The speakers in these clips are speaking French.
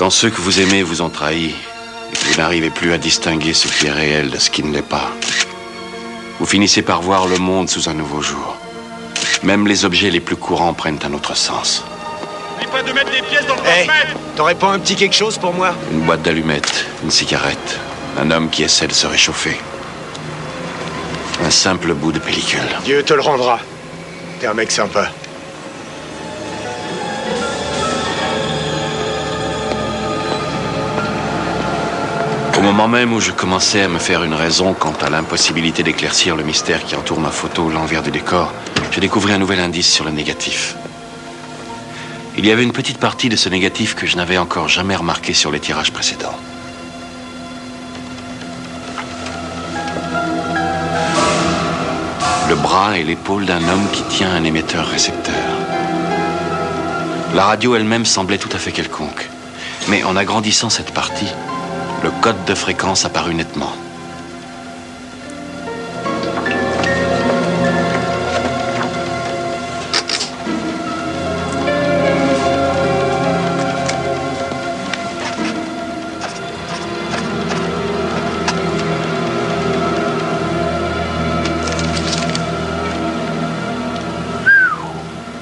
Quand ceux que vous aimez vous ont trahi, et que vous n'arrivez plus à distinguer ce qui est réel de ce qui ne l'est pas, vous finissez par voir le monde sous un nouveau jour. Même les objets les plus courants prennent un autre sens. N'oublie pas de mettre les pièces dans le porte-mètre. T'aurais pas un petit quelque chose pour moi? Une boîte d'allumettes, une cigarette, un homme qui essaie de se réchauffer. Un simple bout de pellicule. Dieu te le rendra. T'es un mec sympa. Au moment même où je commençais à me faire une raison quant à l'impossibilité d'éclaircir le mystère qui entoure ma photo, l'envers du décor, j'ai découvert un nouvel indice sur le négatif. Il y avait une petite partie de ce négatif que je n'avais encore jamais remarqué sur les tirages précédents. Le bras et l'épaule d'un homme qui tient un émetteur-récepteur. La radio elle-même semblait tout à fait quelconque. Mais en agrandissant cette partie, le code de fréquence apparut nettement.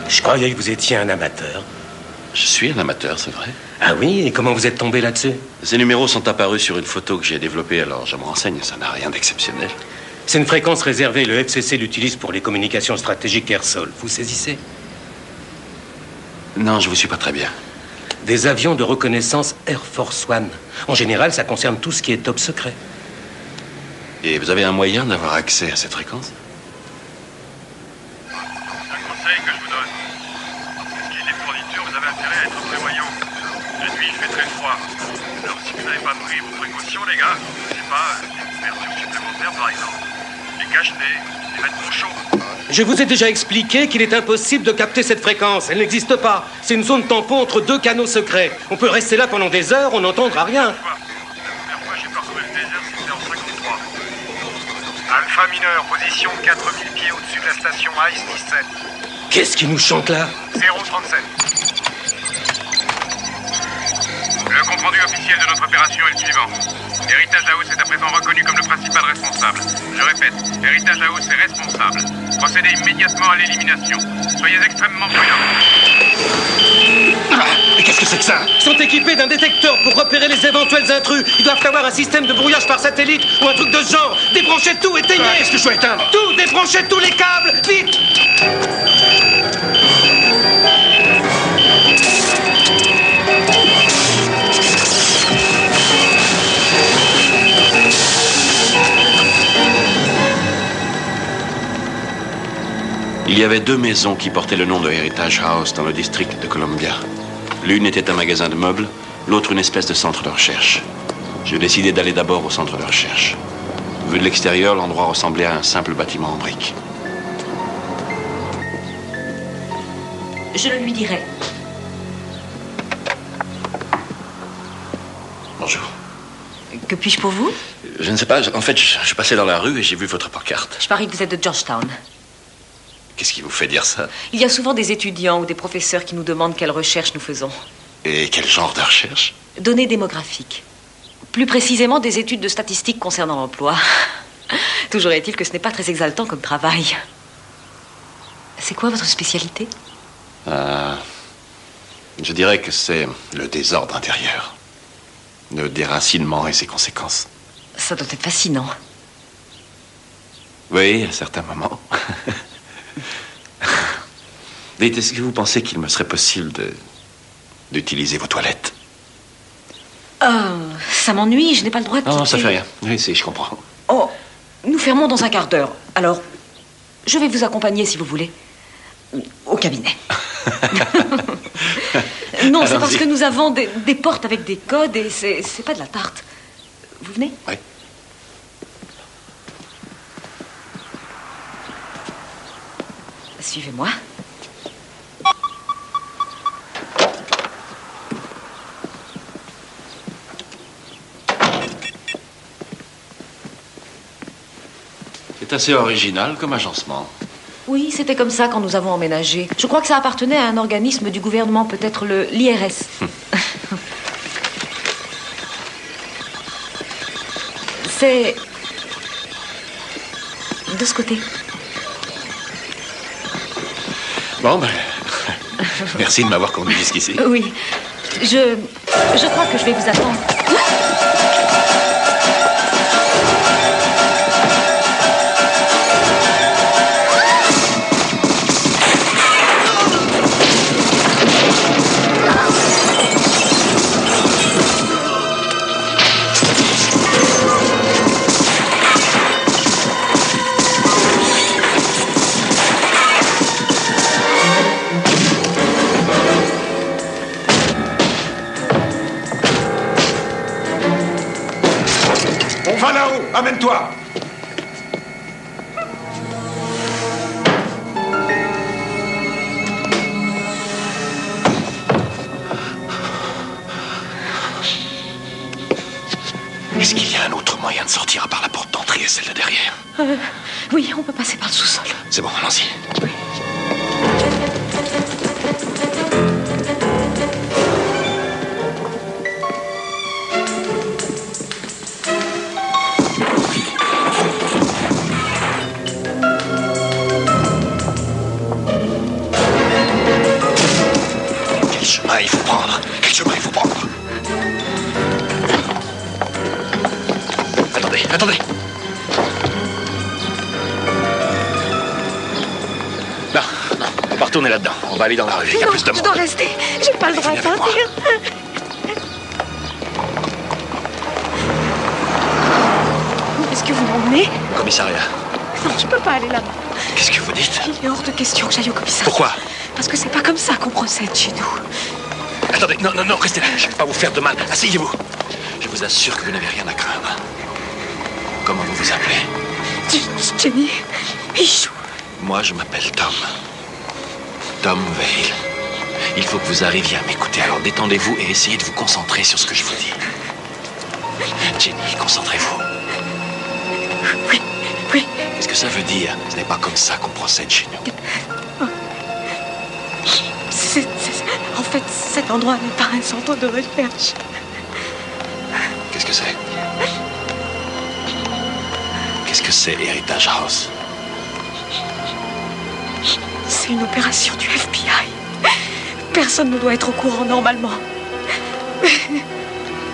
Je croyais que vous étiez un amateur. Je suis un amateur, c'est vrai. Ah oui, et comment vous êtes tombé là-dessus? Ces numéros sont apparus sur une photo que j'ai développée, alors je me renseigne, ça n'a rien d'exceptionnel. C'est une fréquence réservée, le FCC l'utilise pour les communications stratégiques air-sol. Vous saisissez? Non, je vous suis pas très bien. Des avions de reconnaissance Air Force One. En général, ça concerne tout ce qui est top secret. Et vous avez un moyen d'avoir accès à cette fréquence? Un conseil que je vous donne. Pour ce qui est des fournitures, vous avez intérêt à être prévoyant. La nuit, il fait très froid. Alors si vous n'avez pas pris vos précautions, les gars, je sais pas, des couvertures supplémentaires par exemple. Des cache-nez, des vêtements chauds. Je vous ai déjà expliqué qu'il est impossible de capter cette fréquence. Elle n'existe pas. C'est une zone tampon entre deux canaux secrets. On peut rester là pendant des heures, on n'entendra rien. La première fois, j'ai parcouru le désert, c'était en 53. Alpha mineur, position 4000 pieds au-dessus de la station Ice 17. Qu'est-ce qui nous chante là? 037. Le compte-rendu officiel de notre opération est le suivant. Héritage House est à présent reconnu comme le principal responsable. Je répète, Héritage House est responsable. Procédez immédiatement à l'élimination. Soyez extrêmement prudents. Mais qu'est-ce que c'est que ça? Ils sont équipés d'un détecteur pour repérer les éventuels intrus. Ils doivent avoir un système de brouillage par satellite ou un truc de ce genre. Débranchez tout, éteignez. Qu'est-ce que je dois éteindre? Tout, débranchez tous les câbles, vite. Il y avait deux maisons qui portaient le nom de Heritage House dans le district de Columbia. L'une était un magasin de meubles, l'autre une espèce de centre de recherche. J'ai décidé d'aller d'abord au centre de recherche. Vu de l'extérieur, l'endroit ressemblait à un simple bâtiment en briques. Je le lui dirai. Bonjour. Que puis-je pour vous? Je ne sais pas, en fait, je passais dans la rue et j'ai vu votre pancarte. Je parie que vous êtes de Georgetown. Qu'est-ce qui vous fait dire ça? Il y a souvent des étudiants ou des professeurs qui nous demandent quelles recherches nous faisons. Et quel genre de recherche? Données démographiques. Plus précisément, des études de statistiques concernant l'emploi. Toujours est-il que ce n'est pas très exaltant comme travail. C'est quoi votre spécialité? Je dirais que c'est le désordre intérieur. Le déracinement et ses conséquences. Ça doit être fascinant. Oui, à certains moments. Dites, est-ce que vous pensez qu'il me serait possible d'utiliser vos toilettes? Ça m'ennuie, je n'ai pas le droit de Non, quitter... ça fait rien. Oui, si, je comprends. Oh, nous fermons dans un quart d'heure. Alors, je vais vous accompagner si vous voulez. Au cabinet. Non, c'est parce que nous avons des portes avec des codes et c'est pas de la tarte. Vous venez? Oui. Suivez-moi. C'est assez original comme agencement. Oui, c'était comme ça quand nous avons emménagé. Je crois que ça appartenait à un organisme du gouvernement, peut-être l'IRS. C'est... de ce côté. Bon, ben... merci de m'avoir conduit jusqu'ici. Oui. Je crois que je vais vous attendre. Amène-toi! Est-ce qu'il y a un autre moyen de sortir à part la porte d'entrée et celle de derrière? Oui, on peut passer par le sous-sol. C'est bon, allons-y. Il faut prendre. Quel chemin il faut prendre? Attendez. Non, on va retourner là-dedans. On va aller dans la rue. Il y a plus de monde. Je dois rester. J'ai pas le droit de sortir. Où est-ce que vous m'emmenez? Au commissariat. Non, je peux pas aller là-bas. Qu'est-ce que vous dites? Il est hors de question que j'aille au commissariat. Pourquoi? Parce que c'est pas comme ça qu'on procède chez nous. Attendez, non, restez là. Je ne vais pas vous faire de mal. Asseyez-vous. Je vous assure que vous n'avez rien à craindre. Comment vous vous appelez? Jenny. Michou. Moi, je m'appelle Tom. Tom Vale. Il faut que vous arriviez à m'écouter. Alors détendez-vous et essayez de vous concentrer sur ce que je vous dis. Jenny, concentrez-vous. Oui. Qu'est-ce que ça veut dire? Ce n'est pas comme ça qu'on procède chez nous. En fait, cet endroit n'est pas un centre de recherche. Qu'est-ce que c'est? Qu'est-ce que c'est, Heritage House? C'est une opération du FBI. Personne ne doit être au courant normalement.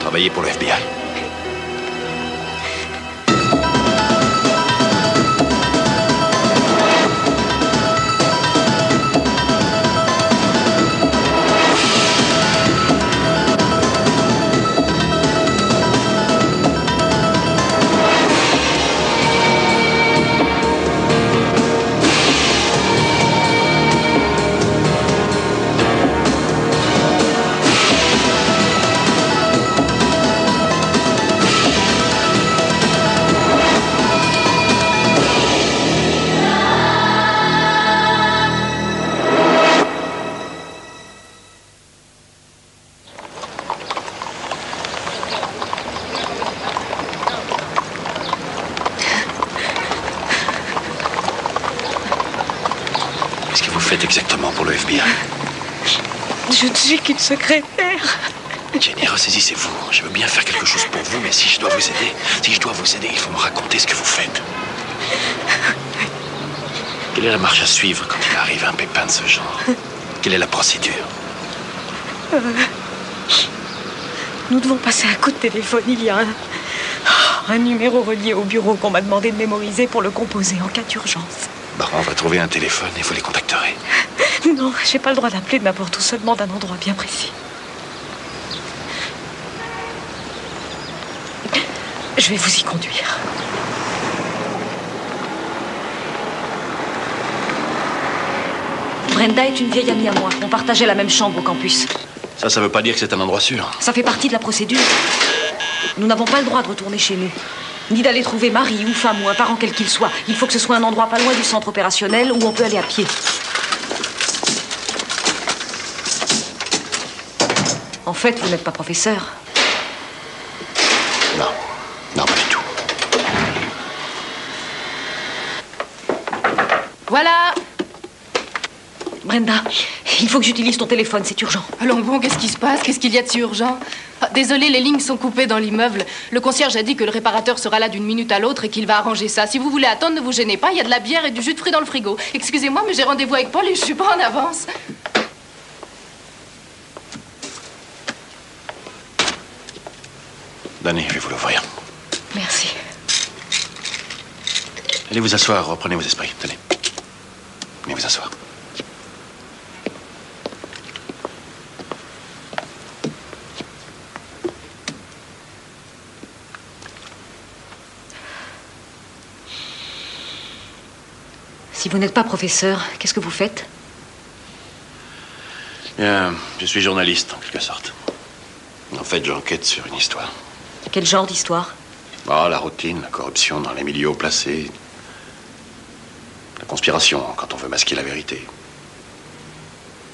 Travailler pour le FBI? Exactement pour le FBI. Je ne suis qu'une secrétaire. Jenny, ressaisissez-vous. Je veux bien faire quelque chose pour vous, mais si je dois vous aider, il faut me raconter ce que vous faites. Quelle est la marche à suivre quand il arrive un pépin de ce genre? Quelle est la procédure? Nous devons passer un coup de téléphone. Il y a un numéro relié au bureau qu'on m'a demandé de mémoriser pour le composer en cas d'urgence. Bon, on va trouver un téléphone et vous les contacterez. Non, j'ai pas le droit d'appeler de n'importe où, seulement d'un endroit bien précis. Je vais vous y conduire. Brenda est une vieille amie à moi. On partageait la même chambre au campus. Ça veut pas dire que c'est un endroit sûr. Ça fait partie de la procédure. Nous n'avons pas le droit de retourner chez nous. Ni d'aller trouver mari ou femme ou un parent quel qu'il soit. Il faut que ce soit un endroit pas loin du centre opérationnel où on peut aller à pied. En fait, vous n'êtes pas professeur. Non, pas du tout. Voilà. Brenda, il faut que j'utilise ton téléphone, c'est urgent. Allons bon, qu'est-ce qui se passe? Qu'est-ce qu'il y a de si urgent? Désolé, les lignes sont coupées dans l'immeuble. Le concierge a dit que le réparateur sera là d'une minute à l'autre et qu'il va arranger ça. Si vous voulez attendre, ne vous gênez pas, il y a de la bière et du jus de fruits dans le frigo. Excusez-moi, mais j'ai rendez-vous avec Paul et je suis pas en avance. Donnez, je vais vous l'ouvrir. Merci. Allez vous asseoir, reprenez vos esprits. Tenez. Venez vous asseoir. Si vous n'êtes pas professeur, qu'est-ce que vous faites? Bien, je suis journaliste, en quelque sorte. En fait, j'enquête sur une histoire. Quel genre d'histoire? Ah, la routine, la corruption dans les milieux haut placés. La conspiration, quand on veut masquer la vérité.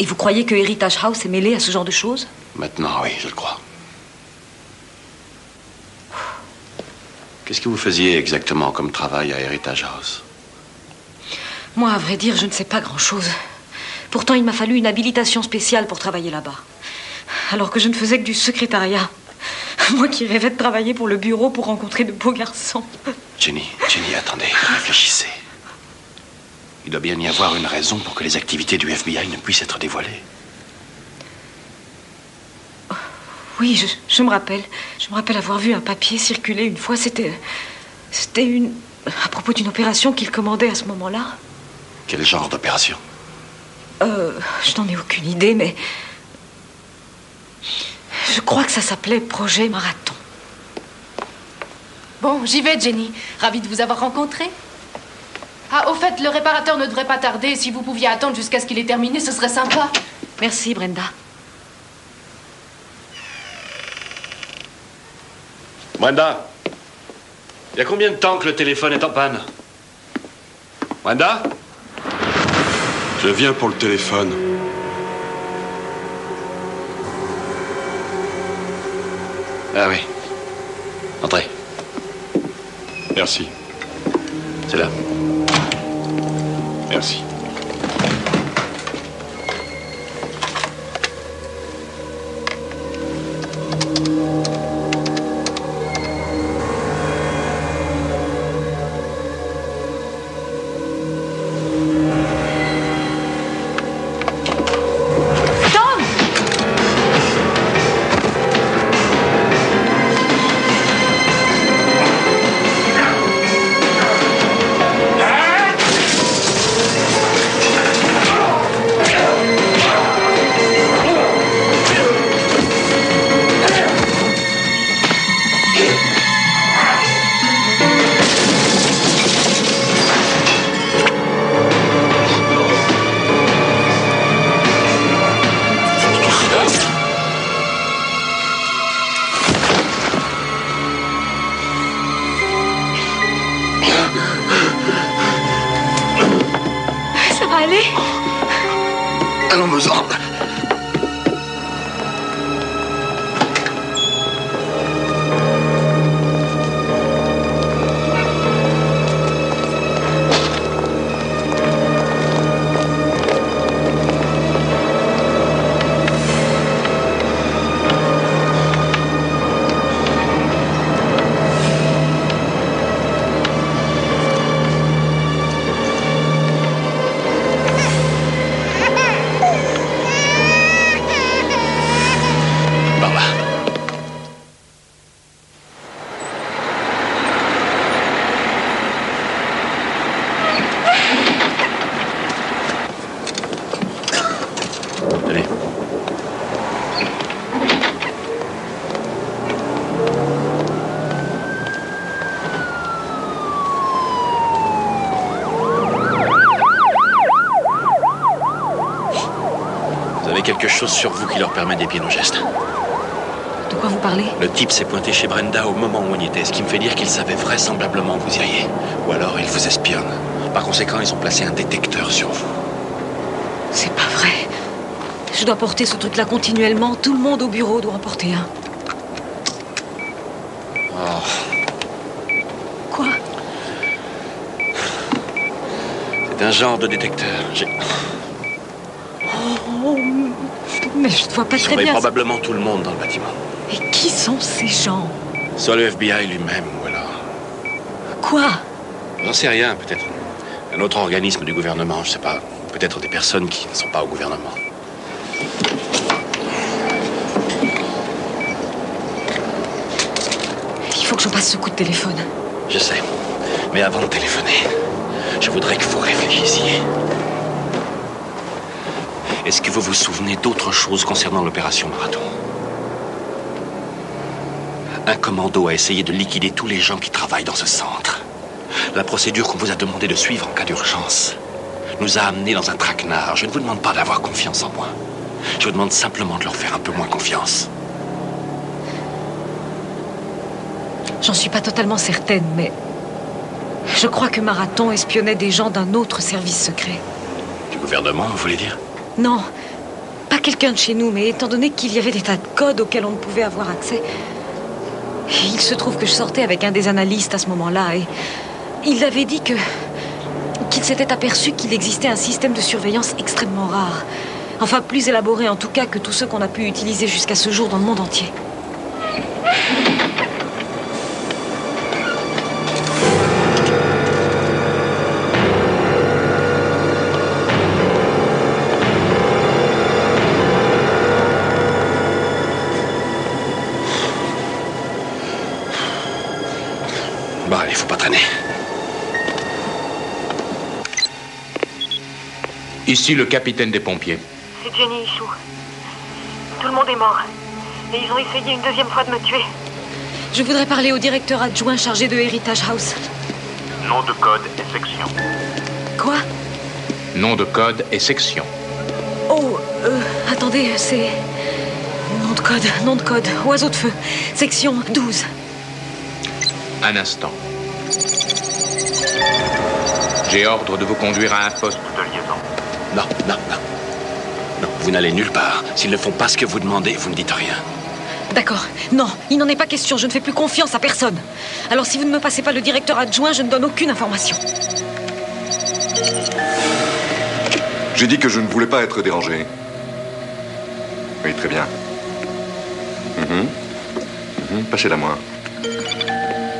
Et vous croyez que Heritage House est mêlé à ce genre de choses? Maintenant, oui, je le crois. Qu'est-ce que vous faisiez exactement comme travail à Heritage House? Moi, à vrai dire, je ne sais pas grand-chose. Pourtant, il m'a fallu une habilitation spéciale pour travailler là-bas. Alors que je ne faisais que du secrétariat. Moi qui rêvais de travailler pour le bureau pour rencontrer de beaux garçons. Jenny, attendez, réfléchissez. Il doit bien y avoir une raison pour que les activités du FBI ne puissent être dévoilées. Oui, je me rappelle. Je me rappelle avoir vu un papier circuler une fois. C'était à propos d'une opération qu'il commandait à ce moment-là. Quel genre d'opération? Je n'en ai aucune idée, mais... Je crois que ça s'appelait Projet Marathon. Bon, j'y vais, Jenny. Ravie de vous avoir rencontré. Ah, au fait, le réparateur ne devrait pas tarder. Si vous pouviez attendre jusqu'à ce qu'il ait terminé, ce serait sympa. Merci, Brenda. Brenda, il y a combien de temps que le téléphone est en panne? Brenda? Je viens pour le téléphone. Ah oui. Entrez. Merci. C'est là. Merci. Allons-nous-en. Quelque chose sur vous qui leur permet d'épier nos gestes. De quoi vous parlez? Le type s'est pointé chez Brenda au moment où on y était, ce qui me fait dire qu'il savait vraisemblablement que vous iriez. Ou alors il vous espionne. Par conséquent, ils ont placé un détecteur sur vous. C'est pas vrai. Je dois porter ce truc-là continuellement. Tout le monde au bureau doit en porter un. Oh. Quoi? C'est un genre de détecteur. Oh, mais je ne vois pas très bien. Probablement tout le monde dans le bâtiment. Et qui sont ces gens? Soit le FBI lui-même, ou alors... Quoi? J'en sais rien, peut-être. Un autre organisme du gouvernement, je sais pas. Peut-être des personnes qui ne sont pas au gouvernement. Il faut que je passe ce coup de téléphone. Je sais. Mais avant de téléphoner, je voudrais que vous réfléchissiez. Est-ce que vous vous souvenez d'autre chose concernant l'opération Marathon? Un commando a essayé de liquider tous les gens qui travaillent dans ce centre. La procédure qu'on vous a demandé de suivre en cas d'urgence nous a amenés dans un traquenard. Je ne vous demande pas d'avoir confiance en moi. Je vous demande simplement de leur faire un peu moins confiance. J'en suis pas totalement certaine, mais... je crois que Marathon espionnait des gens d'un autre service secret. Du gouvernement, vous voulez dire? Non, pas quelqu'un de chez nous, mais étant donné qu'il y avait des tas de codes auxquels on ne pouvait avoir accès... il se trouve que je sortais avec un des analystes à ce moment-là, et... il avait dit qu'il s'était aperçu qu'il existait un système de surveillance extrêmement rare. Enfin, plus élaboré en tout cas que tous ceux qu'on a pu utiliser jusqu'à ce jour dans le monde entier. Bon, allez, faut pas traîner. Ici le capitaine des pompiers. C'est Jenny Ichou. Tout le monde est mort. Et ils ont essayé une deuxième fois de me tuer. Je voudrais parler au directeur adjoint chargé de Heritage House. Nom de code et section. Quoi? Nom de code et section. Oh, attendez, c'est... Nom de code, oiseau de feu, section 12. Un instant. J'ai ordre de vous conduire à un poste De liaison. Non, non, non. Non, vous n'allez nulle part. S'ils ne font pas ce que vous demandez, vous ne dites rien. D'accord. Non, il n'en est pas question. Je ne fais plus confiance à personne. Alors si vous ne me passez pas le directeur adjoint, je ne donne aucune information. J'ai dit que je ne voulais pas être dérangé. Oui, très bien. Passez-la moi.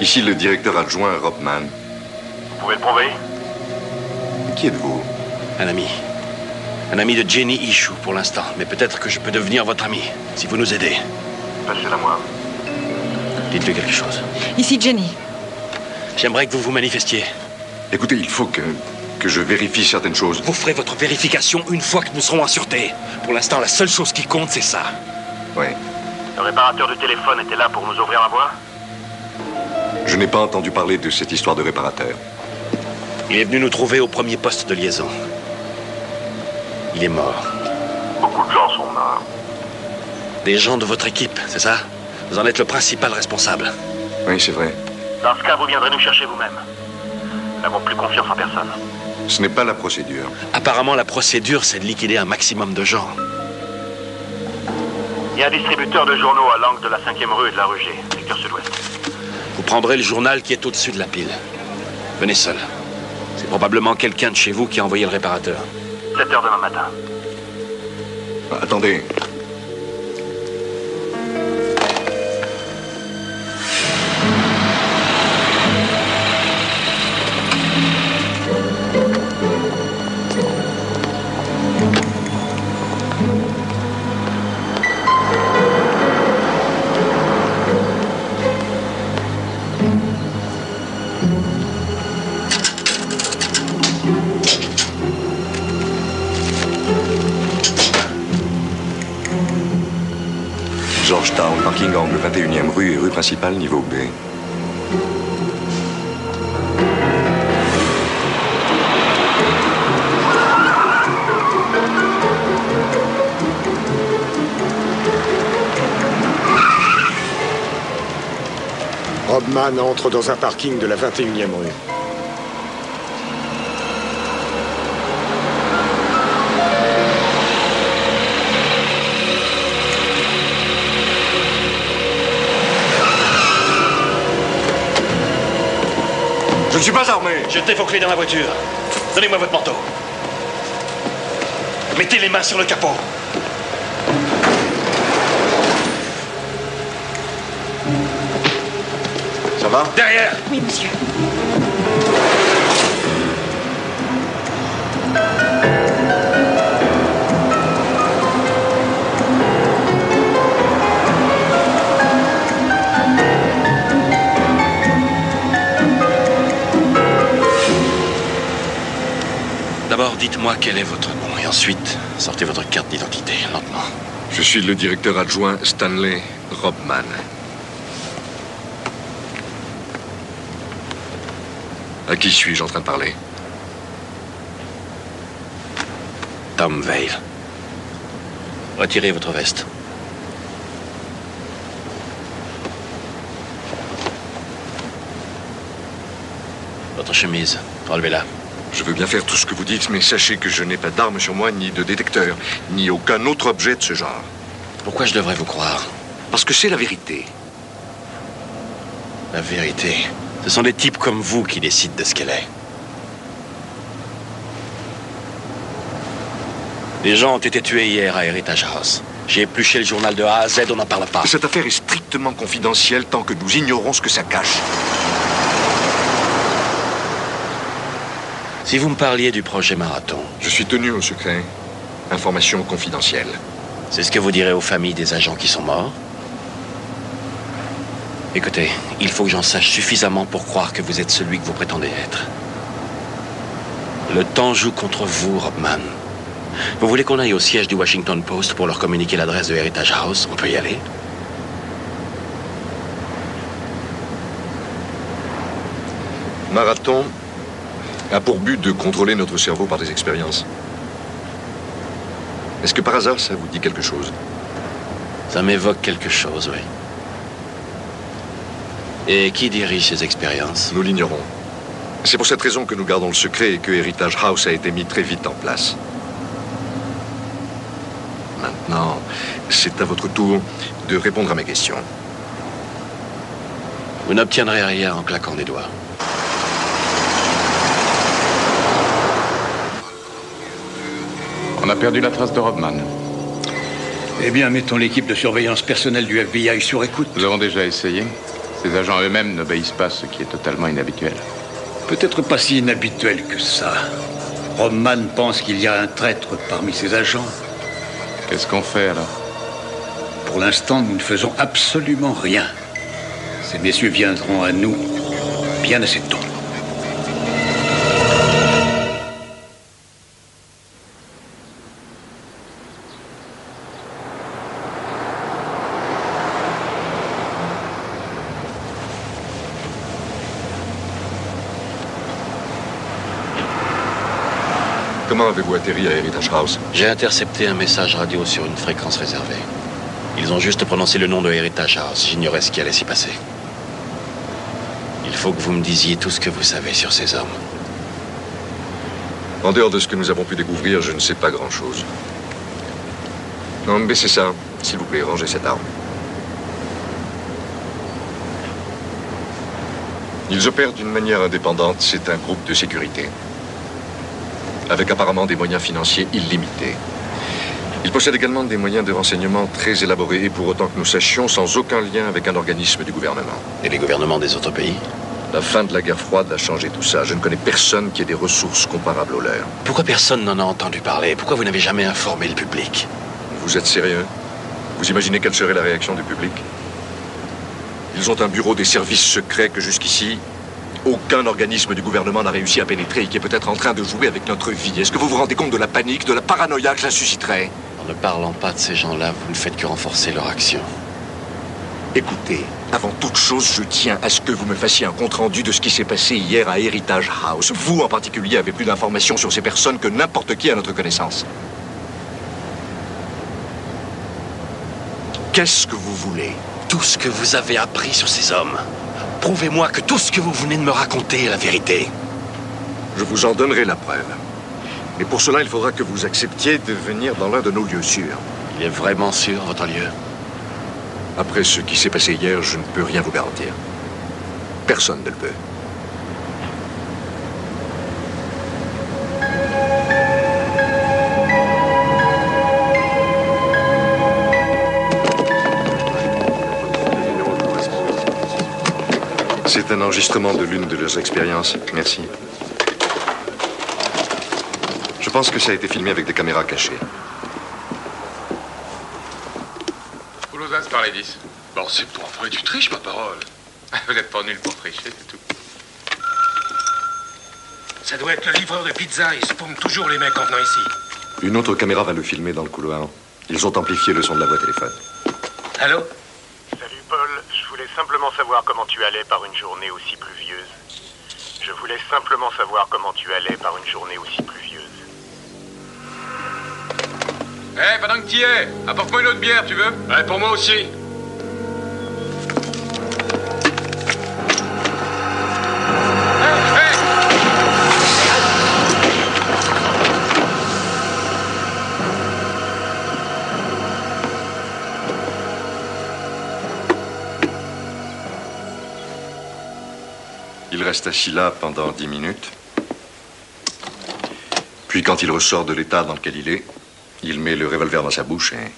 Ici le directeur adjoint Robman. Vous pouvez le prouver? Qui êtes-vous? Un ami. Un ami de Jenny Ichou pour l'instant. Mais peut-être que je peux devenir votre ami, si vous nous aidez. Passez-la moi. Dites-lui quelque chose. Ici Jenny. J'aimerais que vous vous manifestiez. Écoutez, il faut que je vérifie certaines choses. Vous ferez votre vérification une fois que nous serons en sûreté. Pour l'instant, la seule chose qui compte, c'est ça. Oui. Le réparateur du téléphone était là pour nous ouvrir la voie? Je n'ai pas entendu parler de cette histoire de réparateur. Il est venu nous trouver au premier poste de liaison. Il est mort. Beaucoup de gens sont morts. Des gens de votre équipe, c'est ça? Vous en êtes le principal responsable. Oui, c'est vrai. Dans ce cas, vous viendrez nous chercher vous-même. Nous n'avons plus confiance en personne. Ce n'est pas la procédure. Apparemment, la procédure, c'est de liquider un maximum de gens. Il y a un distributeur de journaux à l'angle de la 5e rue et de la rue G, secteur sud-ouest. Vous prendrez le journal qui est au-dessus de la pile. Venez seul. C'est probablement quelqu'un de chez vous qui a envoyé le réparateur. 7 h demain matin. Attendez. Georgetown, parking angle 21e rue et rue principale, niveau B. Robman entre dans un parking de la 21e rue. Je ne suis pas armé. Jetez vos clés dans la voiture. Donnez-moi votre manteau. Mettez les mains sur le capot. Ça va? Derrière! Oui, monsieur. D'abord, dites-moi quel est votre nom, et ensuite, sortez votre carte d'identité, lentement. Je suis le directeur adjoint Stanley Robman. À qui suis-je en train de parler? Tom Vale. Retirez votre veste. Votre chemise, enlevez-la. Je veux bien faire tout ce que vous dites, mais sachez que je n'ai pas d'arme sur moi, ni de détecteur, ni aucun autre objet de ce genre. Pourquoi je devrais vous croire? Parce que c'est la vérité. La vérité. Ce sont des types comme vous qui décident de ce qu'elle est. Des gens ont été tués hier à Heritage House. J'ai épluché le journal de A à Z, on n'en parle pas. Cette affaire est strictement confidentielle tant que nous ignorons ce que ça cache. Si vous me parliez du projet Marathon... Je suis tenu au secret. Information confidentielle. C'est ce que vous direz aux familles des agents qui sont morts? Écoutez, il faut que j'en sache suffisamment pour croire que vous êtes celui que vous prétendez être. Le temps joue contre vous, Robman. Vous voulez qu'on aille au siège du Washington Post pour leur communiquer l'adresse de Heritage House? On peut y aller? Marathon a pour but de contrôler notre cerveau par des expériences. Est-ce que par hasard, ça vous dit quelque chose? Ça m'évoque quelque chose, oui. Et qui dirige ces expériences? Nous l'ignorons. C'est pour cette raison que nous gardons le secret et que Heritage House a été mis très vite en place. Maintenant, c'est à votre tour de répondre à mes questions. Vous n'obtiendrez rien en claquant des doigts. On a perdu la trace de Robman. Eh bien, mettons l'équipe de surveillance personnelle du FBI sur écoute. Nous avons déjà essayé. Ces agents eux-mêmes n'obéissent pas, ce qui est totalement inhabituel. Peut-être pas si inhabituel que ça. Robman pense qu'il y a un traître parmi ses agents. Qu'est-ce qu'on fait alors? Pour l'instant, nous ne faisons absolument rien. Ces messieurs viendront à nous bien assez tôt. Comment avez-vous atterri à Heritage House? J'ai intercepté un message radio sur une fréquence réservée. Ils ont juste prononcé le nom de Heritage House. J'ignorais ce qui allait s'y passer. Il faut que vous me disiez tout ce que vous savez sur ces hommes. En dehors de ce que nous avons pu découvrir, je ne sais pas grand-chose. Non, baissez ça. S'il vous plaît, rangez cette arme. Ils opèrent d'une manière indépendante. C'est un groupe de sécurité. Avec apparemment des moyens financiers illimités. Ils possèdent également des moyens de renseignement très élaborés et pour autant que nous sachions, sans aucun lien avec un organisme du gouvernement. Et les gouvernements des autres pays? La fin de la guerre froide a changé tout ça. Je ne connais personne qui ait des ressources comparables aux leurs. Pourquoi personne n'en a entendu parler? Pourquoi vous n'avez jamais informé le public? Vous êtes sérieux? Vous imaginez quelle serait la réaction du public? Ils ont un bureau des services secrets que jusqu'ici, aucun organisme du gouvernement n'a réussi à pénétrer et qui est peut-être en train de jouer avec notre vie. Est-ce que vous vous rendez compte de la panique, de la paranoïa que ça susciterait? En ne parlant pas de ces gens-là, vous ne faites que renforcer leur action. Écoutez, avant toute chose, je tiens à ce que vous me fassiez un compte-rendu de ce qui s'est passé hier à Heritage House. Vous, en particulier, avez plus d'informations sur ces personnes que n'importe qui à notre connaissance. Qu'est-ce que vous voulez? Tout ce que vous avez appris sur ces hommes. Prouvez-moi que tout ce que vous venez de me raconter est la vérité. Je vous en donnerai la preuve. Mais pour cela, il faudra que vous acceptiez de venir dans l'un de nos lieux sûrs. Il est vraiment sûr, votre lieu? Après ce qui s'est passé hier, je ne peux rien vous garantir. Personne ne le peut. C'est un enregistrement de l'une de leurs expériences. Merci. Je pense que ça a été filmé avec des caméras cachées. Poulouzas par les 10. Bon, c'est pour vrai, tu triches, ma parole. Vous n'êtes pas nul pour tricher, c'est tout. Ça doit être le livreur de pizza. Il spaume toujours les mecs en venant ici. Une autre caméra va le filmer dans le couloir. Ils ont amplifié le son de la voix téléphone. Allô? Salut Paul, je voulais simplement savoir comment tu allais par une journée aussi pluvieuse. Je voulais simplement savoir comment tu allais par une journée aussi pluvieuse. Eh, pendant que t'y es, apporte-moi une autre bière, tu veux? Ouais, pour moi aussi. Il reste assis là pendant 10 minutes. Puis quand il ressort de l'état dans lequel il est, il met le revolver dans sa bouche et...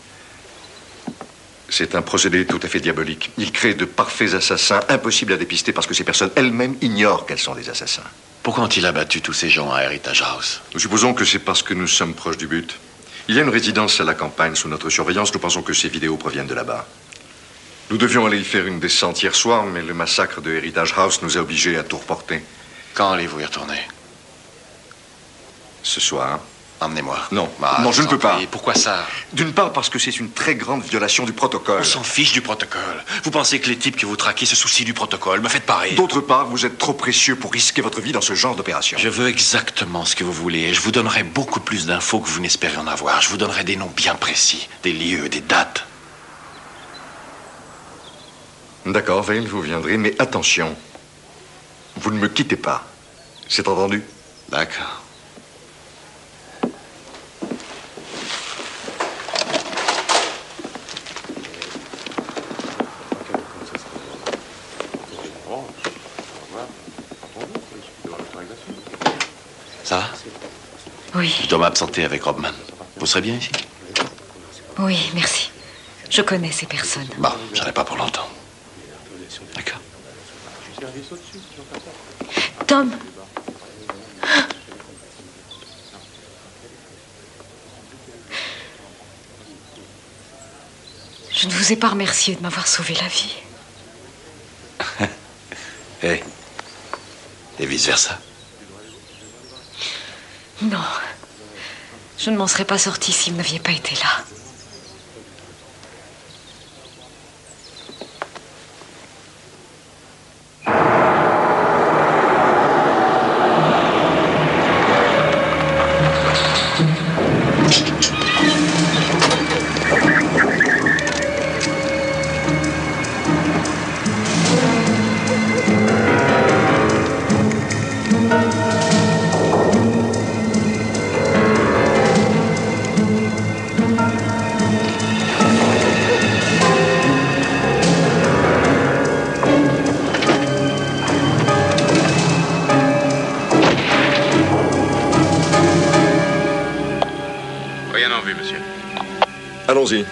C'est un procédé tout à fait diabolique. Il crée de parfaits assassins impossibles à dépister parce que ces personnes elles-mêmes ignorent qu'elles sont des assassins. Pourquoi ont-ils abattu tous ces gens à Heritage House? Nous supposons que c'est parce que nous sommes proches du but. Il y a une résidence à la campagne sous notre surveillance. Nous pensons que ces vidéos proviennent de là-bas. Nous devions aller y faire une descente hier soir, mais le massacre de Heritage House nous a obligés à tout reporter. Quand allez-vous y retourner? Ce soir. Emmenez-moi. Non, non, je ne peux pas. Et pourquoi ça? D'une part, parce que c'est une très grande violation du protocole. On s'en fiche du protocole. Vous pensez que les types que vous traquez se soucient du protocole? Me faites pareil. D'autre part, vous êtes trop précieux pour risquer votre vie dans ce genre d'opération. Je veux exactement ce que vous voulez et je vous donnerai beaucoup plus d'infos que vous n'espérez en avoir. Je vous donnerai des noms bien précis, des lieux, des dates. D'accord, Vale, vous viendrez, mais attention. Vous ne me quittez pas. C'est entendu? D'accord. Ça va? Oui. Je dois m'absenter avec Robman. Vous serez bien ici? Oui, merci. Je connais ces personnes. Bon, j'en ai pas pour longtemps. D'accord. Tom. Je ne vous ai pas remercié de m'avoir sauvé la vie. Hey. Et vice-versa. Non. Je ne m'en serais pas sortie si vous n'aviez pas été là. Allons-y.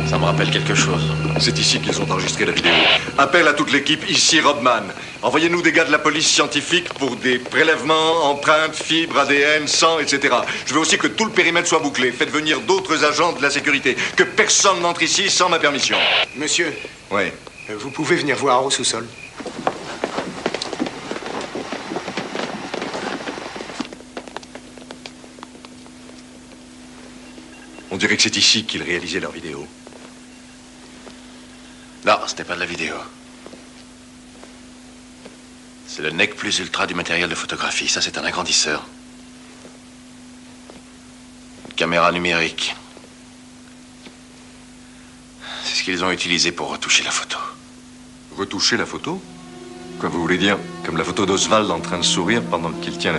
Ça me rappelle quelque chose. C'est ici qu'ils ont enregistré la vidéo. Appel à toute l'équipe, ici Rodman. Envoyez-nous des gars de la police scientifique pour des prélèvements, empreintes, fibres, ADN, sang, etc. Je veux aussi que tout le périmètre soit bouclé. Faites venir d'autres agents de la sécurité. Que personne n'entre ici sans ma permission. Monsieur. Oui. Vous pouvez venir voir au sous-sol. On dirait que c'est ici qu'ils réalisaient leur vidéo. Non, ce n'est pas de la vidéo. C'est le NEC plus ultra du matériel de photographie. Ça, c'est un agrandisseur. Une caméra numérique. C'est ce qu'ils ont utilisé pour retoucher la photo. Retoucher la photo? Quoi, vous voulez dire? Comme la photo d'Oswald en train de sourire pendant qu'il tient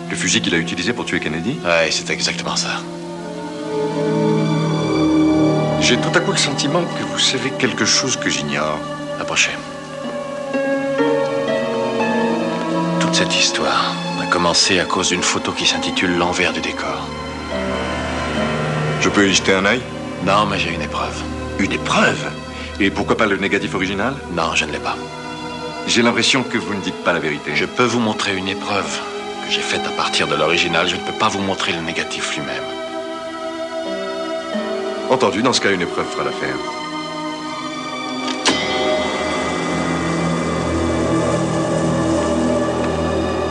le fusil qu'il a utilisé pour tuer Kennedy? Ouais, c'est exactement ça. J'ai tout à coup le sentiment que vous savez quelque chose que j'ignore. Approchez. Tout Toute cette histoire a commencé à cause d'une photo qui s'intitule L'envers du décor. Je peux y jeter un œil? Non, mais j'ai une épreuve. Une épreuve? Et pourquoi pas le négatif original? Non, je ne l'ai pas. J'ai l'impression que vous ne dites pas la vérité. Je peux vous montrer une épreuve que j'ai faite à partir de l'original. Je ne peux pas vous montrer le négatif lui-même. Entendu, dans ce cas, une épreuve fera l'affaire.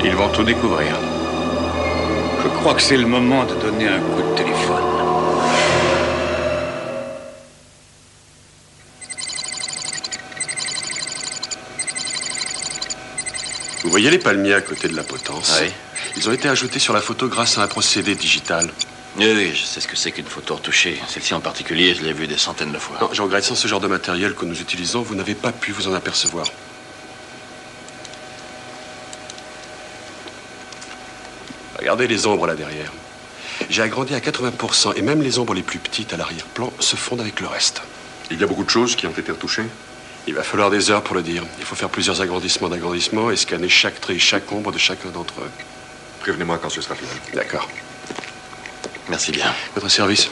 Ils vont tout découvrir. Je crois que c'est le moment de donner un coup de téléphone. Vous voyez les palmiers à côté de la potence? Oui. Ils ont été ajoutés sur la photo grâce à un procédé digital. Oui, je sais ce que c'est qu'une photo retouchée. Celle-ci en particulier, je l'ai vue des centaines de fois. Non, je regrette, sans ce genre de matériel que nous utilisons, vous n'avez pas pu vous en apercevoir. Regardez les ombres là derrière. J'ai agrandi à 80% et même les ombres les plus petites à l'arrière-plan se fondent avec le reste. Il y a beaucoup de choses qui ont été retouchées? Il va falloir des heures pour le dire. Il faut faire plusieurs agrandissements et scanner chaque trait et chaque ombre de chacun d'entre eux. Prévenez-moi quand ce sera fini. D'accord. Merci bien. Votre service.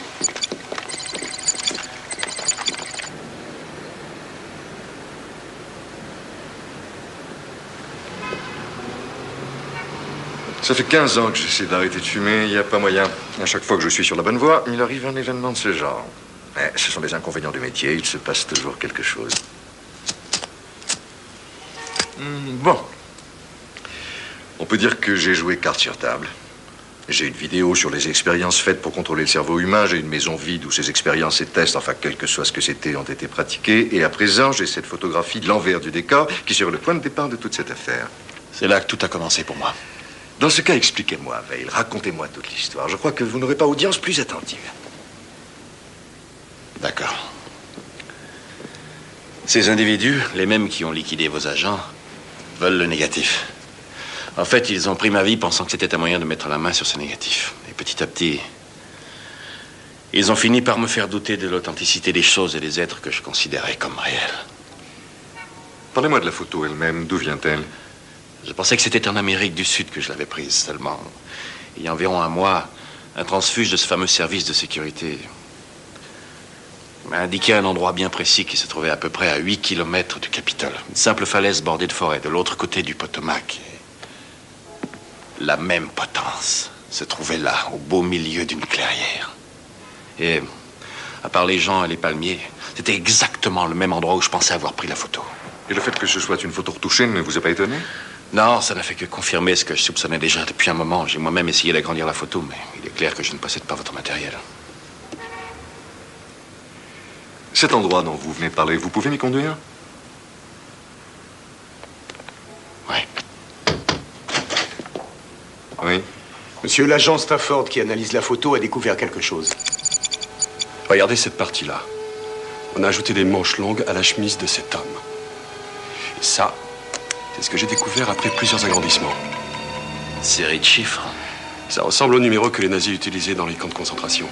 Ça fait 15 ans que j'essaie d'arrêter de fumer, il n'y a pas moyen. À chaque fois que je suis sur la bonne voie, il arrive un événement de ce genre. Mais ce sont les inconvénients du métier, il se passe toujours quelque chose. Bon. On peut dire que j'ai joué carte sur table. J'ai une vidéo sur les expériences faites pour contrôler le cerveau humain. J'ai une maison vide où ces expériences et tests, enfin quel que soit ce que c'était, ont été pratiqués. Et à présent, j'ai cette photographie de l'envers du décor qui sera le point de départ de toute cette affaire. C'est là que tout a commencé pour moi. Dans ce cas, expliquez-moi, Veil. Racontez-moi toute l'histoire. Je crois que vous n'aurez pas audience plus attentive. D'accord. Ces individus, les mêmes qui ont liquidé vos agents, veulent le négatif. En fait, ils ont pris ma vie pensant que c'était un moyen de mettre la main sur ce négatif. Et petit à petit, ils ont fini par me faire douter de l'authenticité des choses et des êtres que je considérais comme réels. Parlez-moi de la photo elle-même. D'où vient-elle? Je pensais que c'était en Amérique du Sud que je l'avais prise seulement. Il y a environ un mois, un transfuge de ce fameux service de sécurité m'a indiqué un endroit bien précis qui se trouvait à peu près à 8 km du Capitole. Une simple falaise bordée de forêt de l'autre côté du Potomac. La même potence se trouvait là, au beau milieu d'une clairière. Et, à part les gens et les palmiers, c'était exactement le même endroit où je pensais avoir pris la photo. Et le fait que ce soit une photo retouchée ne vous a pas étonné? Non, ça n'a fait que confirmer ce que je soupçonnais déjà depuis un moment. J'ai moi-même essayé d'agrandir la photo, mais il est clair que je ne possède pas votre matériel. Cet endroit dont vous venez de parler, vous pouvez m'y conduire? Oui. Monsieur l'agent Stafford qui analyse la photo a découvert quelque chose. Regardez cette partie-là. On a ajouté des manches longues à la chemise de cet homme. Et ça, c'est ce que j'ai découvert après plusieurs agrandissements. Série de chiffres. Ça ressemble au numéro que les nazis utilisaient dans les camps de concentration.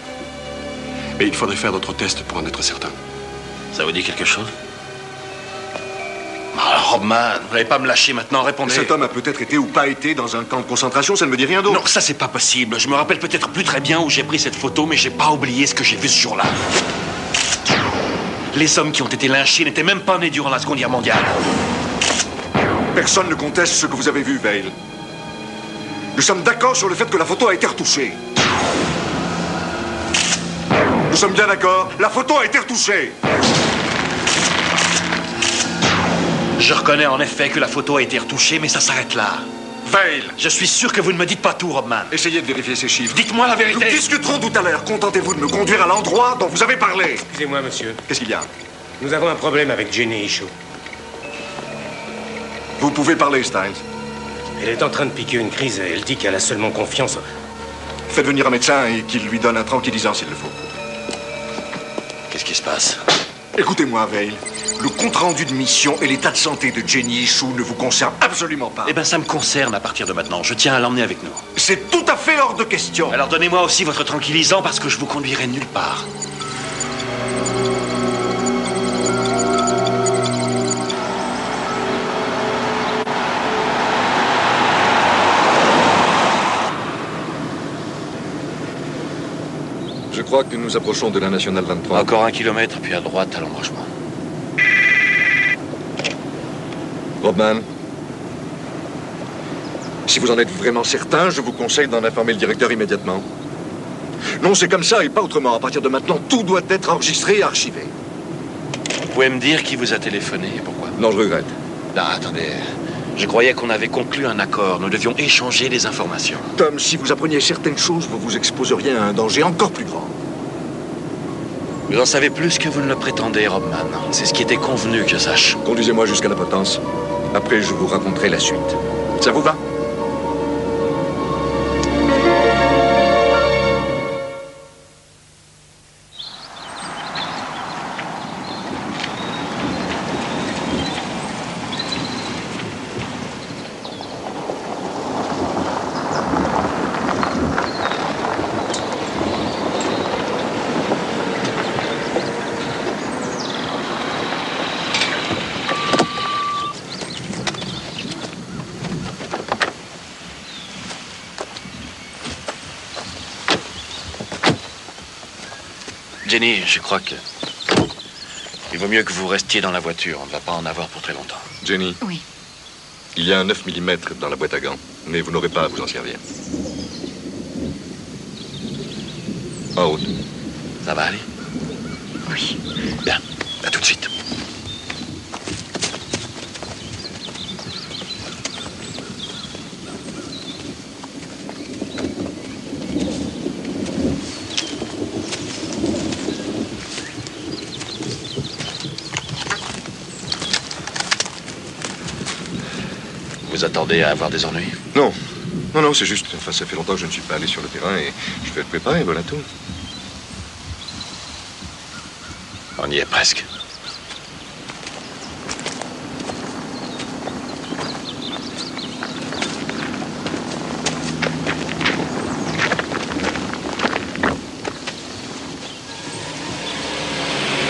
Mais il faudrait faire d'autres tests pour en être certain. Ça vous dit quelque chose? Robman, vous n'allez pas me lâcher maintenant, répondez. Cet homme a peut-être été ou pas été dans un camp de concentration, ça ne me dit rien d'autre. Non, ça c'est pas possible. Je me rappelle peut-être plus très bien où j'ai pris cette photo, mais j'ai pas oublié ce que j'ai vu ce jour-là. Les hommes qui ont été lynchés n'étaient même pas nés durant la Seconde Guerre mondiale. Personne ne conteste ce que vous avez vu, Veil. Nous sommes d'accord sur le fait que la photo a été retouchée. Nous sommes bien d'accord, la photo a été retouchée. Je reconnais en effet que la photo a été retouchée, mais ça s'arrête là. Veil! Je suis sûr que vous ne me dites pas tout, Robman. Essayez de vérifier ces chiffres. Dites-moi la vérité. Nous discuterons tout à l'heure. Contentez-vous de me conduire à l'endroit dont vous avez parlé. Excusez-moi, monsieur. Qu'est-ce qu'il y a? Nous avons un problème avec Jenny Ishaw. Vous pouvez parler, Styles. Elle est en train de piquer une crise et elle dit qu'elle a seulement confiance. Faites venir un médecin et qu'il lui donne un tranquillisant s'il le faut. Qu'est-ce qui se passe? Écoutez-moi, Veil. Le compte-rendu de mission et l'état de santé de Jenny Ishaw ne vous concerne absolument pas. Eh bien, ça me concerne à partir de maintenant. Je tiens à l'emmener avec nous. C'est tout à fait hors de question. Alors donnez-moi aussi votre tranquillisant parce que je vous conduirai nulle part. crois que nous approchons de la Nationale 23. Encore 1 kilomètre, puis à droite à l'embranchement. Rodman, si vous en êtes vraiment certain, je vous conseille d'en informer le directeur immédiatement. Non, c'est comme ça et pas autrement. À partir de maintenant, tout doit être enregistré et archivé. Vous pouvez me dire qui vous a téléphoné et pourquoi? Non, je regrette. Non, attendez. Je croyais qu'on avait conclu un accord. Nous devions échanger des informations. Tom, si vous appreniez certaines choses, vous vous exposeriez à un danger encore plus grand. Vous en savez plus que vous ne le prétendez, Rodman. C'est ce qui était convenu que je sache. Conduisez-moi jusqu'à la potence. Après, je vous raconterai la suite. Ça vous va? Jenny, je crois que... il vaut mieux que vous restiez dans la voiture. On ne va pas en avoir pour très longtemps. Jenny. Oui. Il y a un 9 mm dans la boîte à gants, mais vous n'aurez pas à vous en servir. En route. Ça va aller? Oui. Bien. À tout de suite. Vous attendez à avoir des ennuis? Non. Non, c'est juste... Enfin, ça fait longtemps que je ne suis pas allé sur le terrain et je vais être préparé, voilà tout. On y est presque.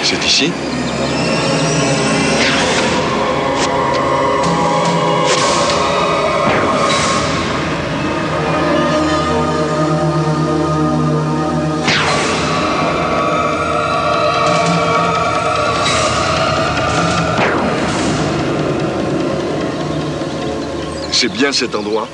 C'est ici? C'est bien cet endroit?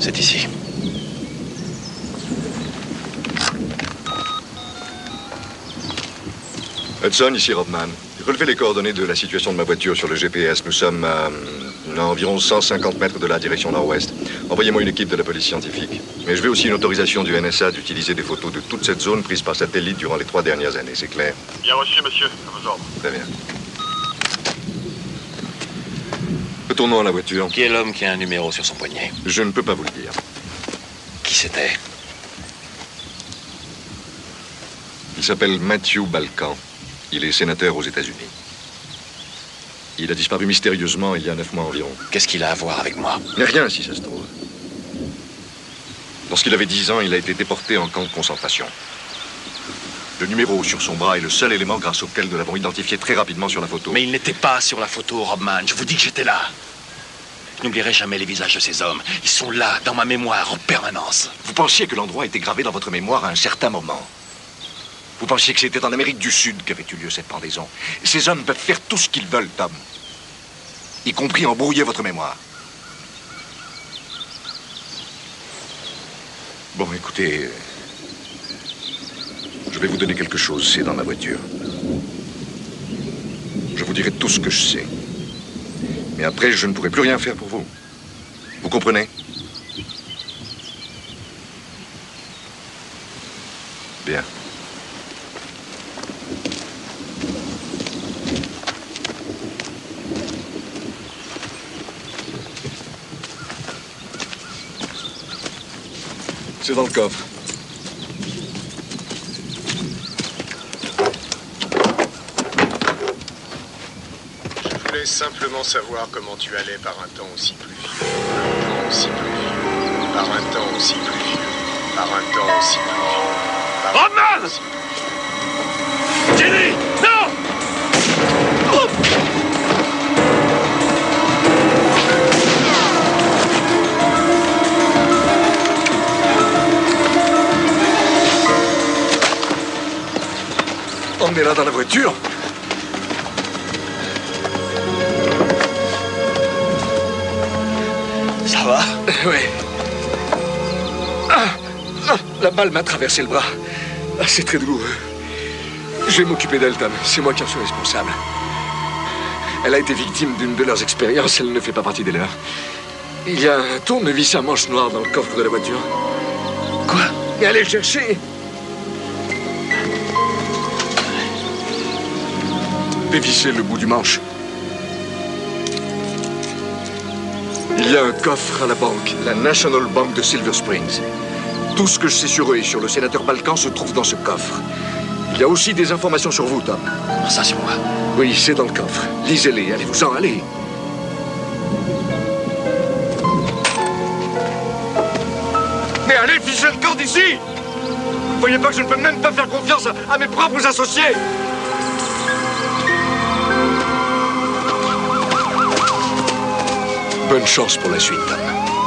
C'est ici. Hudson, ici Rodman. Relevez les coordonnées de la situation de ma voiture sur le GPS. Nous sommes à environ 150 mètres de la direction nord-ouest. Envoyez-moi une équipe de la police scientifique. Mais je veux aussi une autorisation du NSA d'utiliser des photos de toute cette zone prise par satellite durant les 3 dernières années. C'est clair? Bien reçu, monsieur. À vos ordres. Très bien. Retournons à la voiture. Qui est l'homme qui a un numéro sur son poignet? Je ne peux pas vous le dire. Qui c'était? Il s'appelle Matthew Balkan. Il est sénateur aux États-Unis. Il a disparu mystérieusement il y a 9 mois environ. Qu'est-ce qu'il a à voir avec moi? Rien, si ça se trouve. Lorsqu'il avait 10 ans, il a été déporté en camp de concentration. Le numéro sur son bras est le seul élément grâce auquel nous l'avons identifié très rapidement sur la photo. Mais il n'était pas sur la photo, Rodman. Je vous dis que j'étais là. Je n'oublierai jamais les visages de ces hommes. Ils sont là, dans ma mémoire, en permanence. Vous pensiez que l'endroit était gravé dans votre mémoire à un certain moment. Vous pensiez que c'était en Amérique du Sud qu'avait eu lieu cette pendaison. Ces hommes peuvent faire tout ce qu'ils veulent, Tom. Y compris embrouiller votre mémoire. Bon, écoutez... je vais vous donner quelque chose, c'est dans ma voiture. Je vous dirai tout ce que je sais. Mais après, je ne pourrai plus rien faire pour vous. Vous comprenez? Bien. C'est dans le coffre. Je voulais simplement savoir comment tu allais par un temps aussi pluvieux. Un temps aussi pluvieux. Par un temps aussi pluvieux. Par un temps aussi pluvieux. Rodman! Jenny! Non! Emmenez-la dans la voiture. Ça va? Oui. La balle m'a traversé le bras. C'est très douloureux. Je vais m'occuper d'elle, Tom. C'est moi qui en suis responsable. Elle a été victime d'une de leurs expériences. Elle ne fait pas partie des leurs. Il y a un tournevis à manche noire dans le coffre de la voiture. Quoi? Et allez le chercher. Dévissez le bout du manche. Il y a un coffre à la banque, la National Bank de Silver Springs. Tout ce que je sais sur eux et sur le sénateur Balkan se trouve dans ce coffre. Il y a aussi des informations sur vous, Tom. Ça, c'est moi. Oui, c'est dans le coffre. Lisez-les, allez-vous-en, allez. Mais allez, fichez le camp d'ici! Vous voyez pas que je ne peux même pas faire confiance à mes propres associés? Bonne chance pour la suite, Tom.